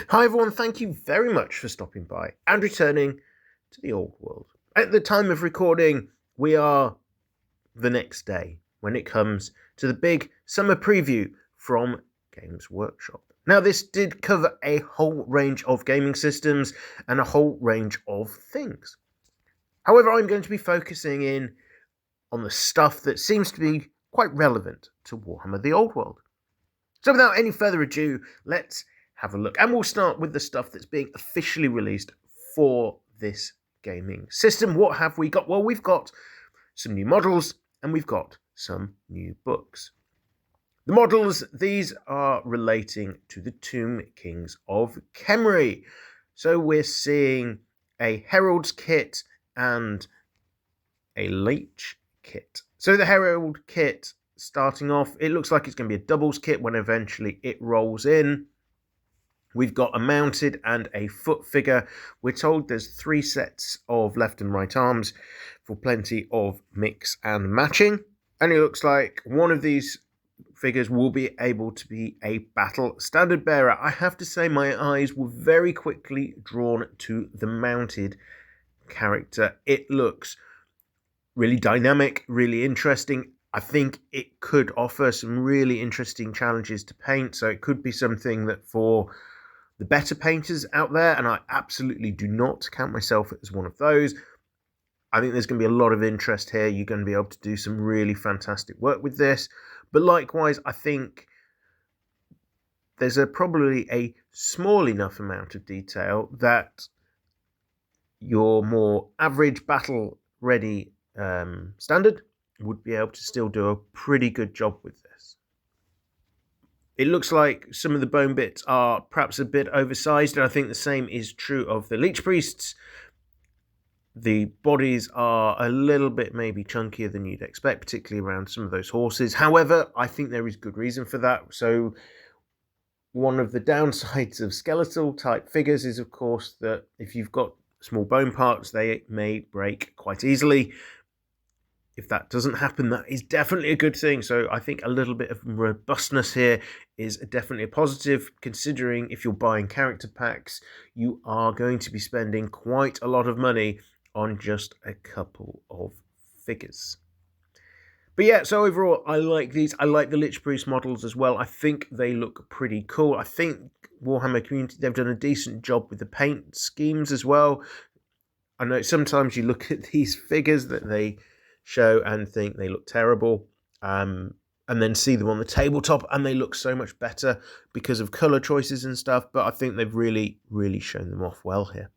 Hi everyone, thank you very much for stopping by and returning to the old world. At the time of recording, we are the next day when it comes to the big summer preview from Games Workshop. Now, this did cover a whole range of gaming systems and a whole range of things. However, I'm going to be focusing in on the stuff that seems to be quite relevant to Warhammer The Old World. So without any further ado, let's have a look. And we'll start with the stuff that's being officially released for this gaming system. What have we got? Well, we've got some new models and we've got some new books. The models, these are relating to the Tomb Kings of Khemri. So we're seeing a Herald's kit and a Leech kit. So the Herald kit, starting off, it looks like it's going to be a doubles kit when eventually it rolls in. We've got a mounted and a foot figure. We're told there's 3 sets of left and right arms for plenty of mix and matching. And it looks like one of these figures will be able to be a battle standard bearer. I have to say my eyes were very quickly drawn to the mounted character. It looks really dynamic, really interesting. I think it could offer some really interesting challenges to paint. So it could be something that for the better painters out there, and I absolutely do not count myself as one of those, I think there's going to be a lot of interest here. You're going to be able to do some really fantastic work with this. But likewise, I think there's probably a small enough amount of detail that your more average battle ready standard would be able to still do a pretty good job with this. It looks like some of the bone bits are perhaps a bit oversized, and I think the same is true of the Leech Priests. The bodies are a little bit maybe chunkier than you'd expect, particularly around some of those horses. However, I think there is good reason for that. So one of the downsides of skeletal type figures is, of course, that if you've got small bone parts, they may break quite easily. If that doesn't happen, that is definitely a good thing. So I think a little bit of robustness here is definitely a positive, considering if you're buying character packs, you are going to be spending quite a lot of money on just a couple of figures. But yeah, so overall, I like these. I like the Lich Priest models as well. I think they look pretty cool. I think Warhammer Community, they've done a decent job with the paint schemes as well. I know sometimes you look at these figures that they show and think they look terrible, and then see them on the tabletop and they look so much better because of color choices and stuff. But I think they've really, really shown them off well here.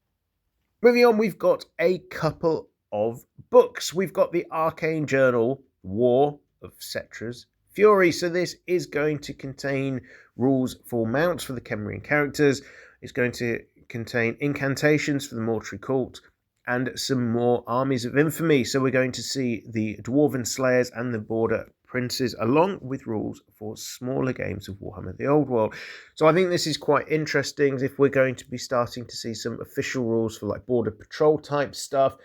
Moving on, we've got a couple of books. We've got the Arcane Journal, War of Cetra's Fury. So this is going to contain rules for mounts for the Khemrian characters. It's going to contain incantations for the Mortuary Cult and some more armies of infamy. So we're going to see the Dwarven Slayers and the Border Princes, along with rules for smaller games of Warhammer The Old World. So I think this is quite interesting if we're going to be starting to see some official rules for like Border Patrol type stuff.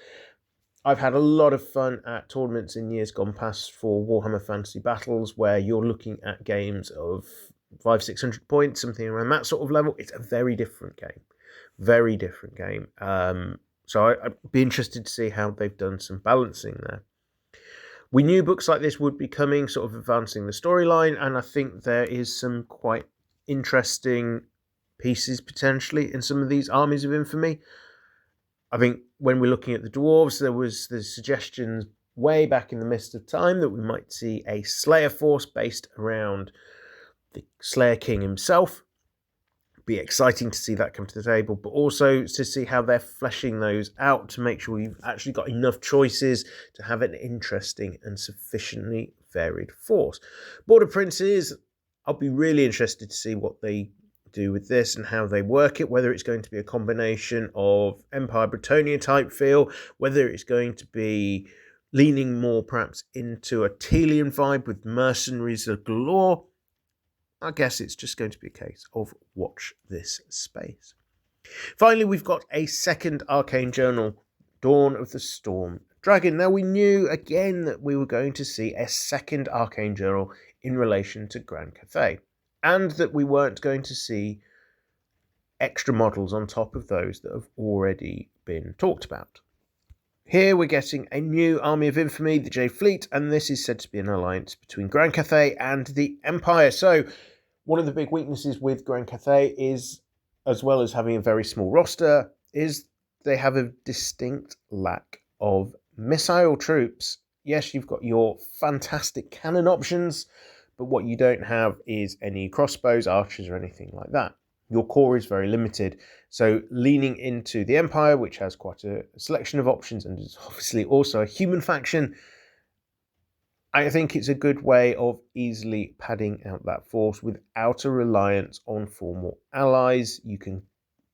I've had a lot of fun at tournaments in years gone past for Warhammer Fantasy Battles, where you're looking at games of 500-600 points, something around that sort of level. It's a very different game. Very different game. So I'd be interested to see how they've done some balancing there. We knew books like this would be coming, sort of advancing the storyline, and I think there is some quite interesting pieces potentially in some of these armies of infamy. I think when we're looking at the dwarves, there was the suggestions way back in the mist of time that we might see a Slayer force based around the Slayer King himself. Be exciting to see that come to the table, but also to see how they're fleshing those out to make sure you've actually got enough choices to have an interesting and sufficiently varied force. Border Princes, I'll be really interested to see what they do with this and how they work it, whether it's going to be a combination of Empire Bretonia type feel, whether it's going to be leaning more perhaps into a Telian vibe with mercenaries galore. I guess it's just going to be a case of watch this space. Finally, we've got a second Arcane Journal, Dawn of the Storm Dragon. Now, we knew again that we were going to see a second Arcane Journal in relation to Grand Cathay, and that we weren't going to see extra models on top of those that have already been talked about. Here we're getting a new army of infamy, the J Fleet, and this is said to be an alliance between Grand Cathay and the Empire. So one of the big weaknesses with Grand Cathay is, as well as having a very small roster, is they have a distinct lack of missile troops. Yes, you've got your fantastic cannon options, but what you don't have is any crossbows, archers, or anything like that. Your core is very limited. So leaning into the Empire, which has quite a selection of options and is obviously also a human faction, I think it's a good way of easily padding out that force without a reliance on formal allies. You can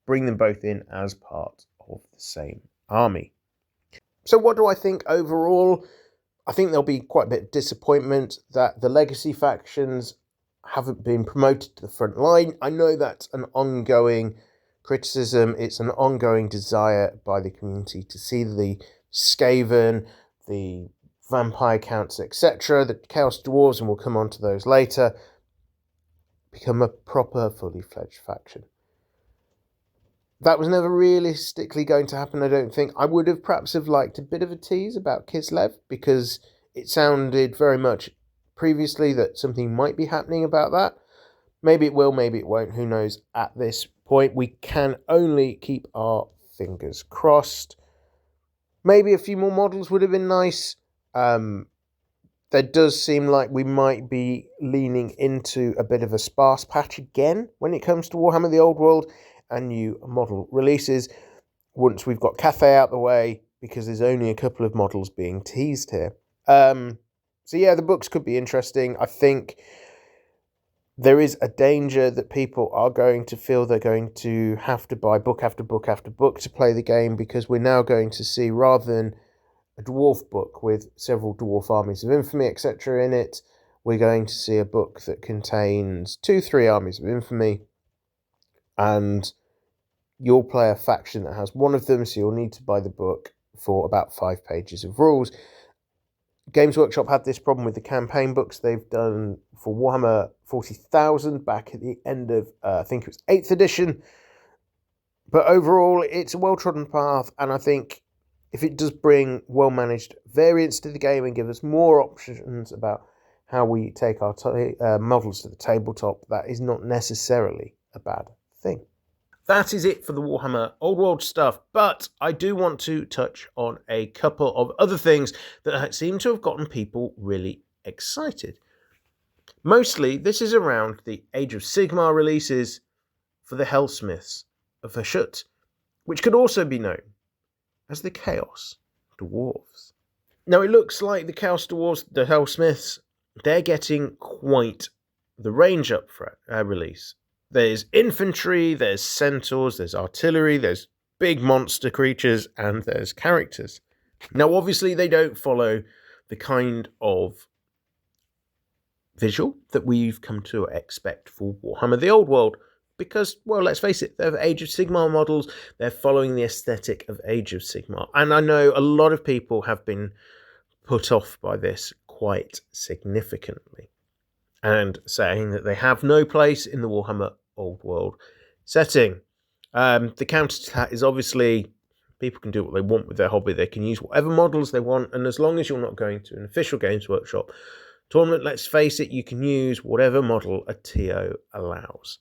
bring them both in as part of the same army. So what do I think overall? I think there'll be quite a bit of disappointment that the legacy factions haven't been promoted to the front line. I know that's an ongoing criticism. It's an ongoing desire by the community to see the Skaven, the Vampire Counts, etc., the Chaos Dwarfs, and we'll come on to those later, become a proper, fully fledged faction. That was never realistically going to happen, I don't think. I would have perhaps have liked a bit of a tease about Kislev, because it sounded very much previously that something might be happening about that. Maybe it will, maybe it won't, who knows at this point. We can only keep our fingers crossed. Maybe a few more models would have been nice. There does seem like we might be leaning into a bit of a sparse patch again when it comes to Warhammer The Old World and new model releases once we've got Cathay out the way, because there's only a couple of models being teased here. So yeah, the books could be interesting. I think there is a danger that people are going to feel they're going to have to buy book after book after book to play the game, because we're now going to see, rather than a dwarf book with several dwarf armies of infamy, etc. in it, we're going to see a book that contains 2-3 armies of infamy, and you'll play a faction that has one of them, so you'll need to buy the book for about 5 pages of rules. Games Workshop had this problem with the campaign books they've done for Warhammer 40,000 back at the end of, I think it was 8th edition. But overall, it's a well-trodden path, and I think if it does bring well-managed variants to the game and give us more options about how we take our models to the tabletop, that is not necessarily a bad thing. That is it for the Warhammer Old World stuff, but I do want to touch on a couple of other things that seem to have gotten people really excited. Mostly, this is around the Age of Sigmar releases for the Hellsmiths of Hashut, which could also be known as the Chaos Dwarfs. Now, it looks like the Chaos Dwarfs, the Hellsmiths, they're getting quite the range up for release. There's infantry, there's centaurs, there's artillery, there's big monster creatures, and there's characters. Now, obviously, they don't follow the kind of visual that we've come to expect for Warhammer The Old World, because, well, let's face it, they're Age of Sigmar models, they're following the aesthetic of Age of Sigmar, and I know a lot of people have been put off by this quite significantly, and saying that they have no place in the Warhammer Old World setting. The counter to that is obviously people can do what they want with their hobby. They can use whatever models they want, and as long as you're not going to an official Games Workshop tournament, let's face it, you can use whatever model a TO allows.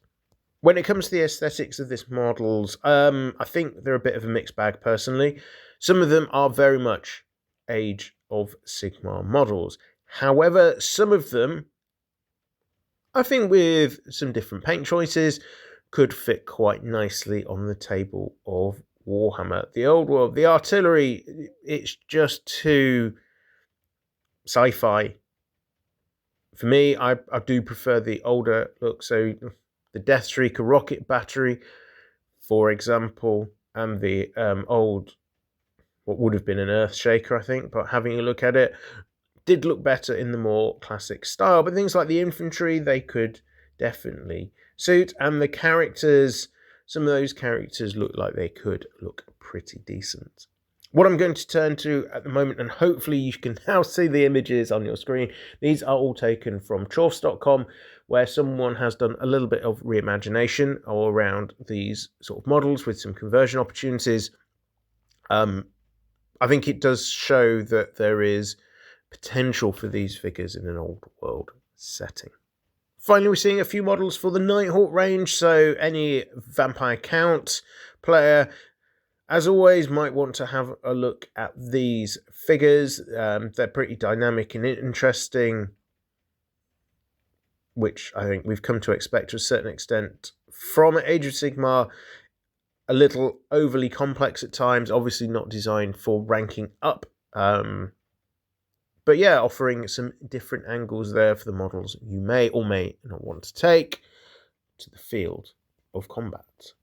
When it comes to the aesthetics of these models, I think they're a bit of a mixed bag personally. Some of them are very much Age of Sigmar models. However, some of them, I think with some different paint choices, could fit quite nicely on the table of Warhammer The Old World. The artillery, it's just too sci-fi. For me, I do prefer the older look, so the Deathstreaker rocket battery, for example, and the old, what would have been an Earthshaker, I think, but having a look at it, did look better in the more classic style. But things like the infantry, they could definitely suit, and the characters, some of those characters look like they could look pretty decent. What I'm going to turn to at the moment, and hopefully you can now see the images on your screen, these are all taken from chorfs.com, where someone has done a little bit of reimagination around these sort of models with some conversion opportunities. I think it does show that there is potential for these figures in an old world setting. Finally, we're seeing a few models for the Nighthawk range, so any Vampire Count player, as always, might want to have a look at these figures. They're pretty dynamic and interesting, which I think we've come to expect to a certain extent from Age of Sigmar. A little overly complex at times, obviously not designed for ranking up. But yeah, offering some different angles there for the models you may or may not want to take to the field of combat.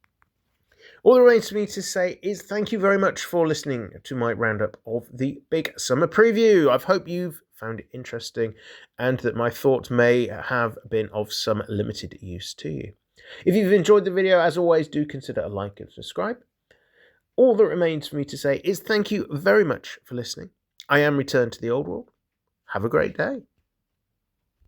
All that remains for me to say is thank you very much for listening to my roundup of the big summer preview. I hope you've found it interesting and that my thoughts may have been of some limited use to you. If you've enjoyed the video, as always, do consider a like and subscribe. All that remains for me to say is thank you very much for listening. I am Return to the Old World. Have a great day.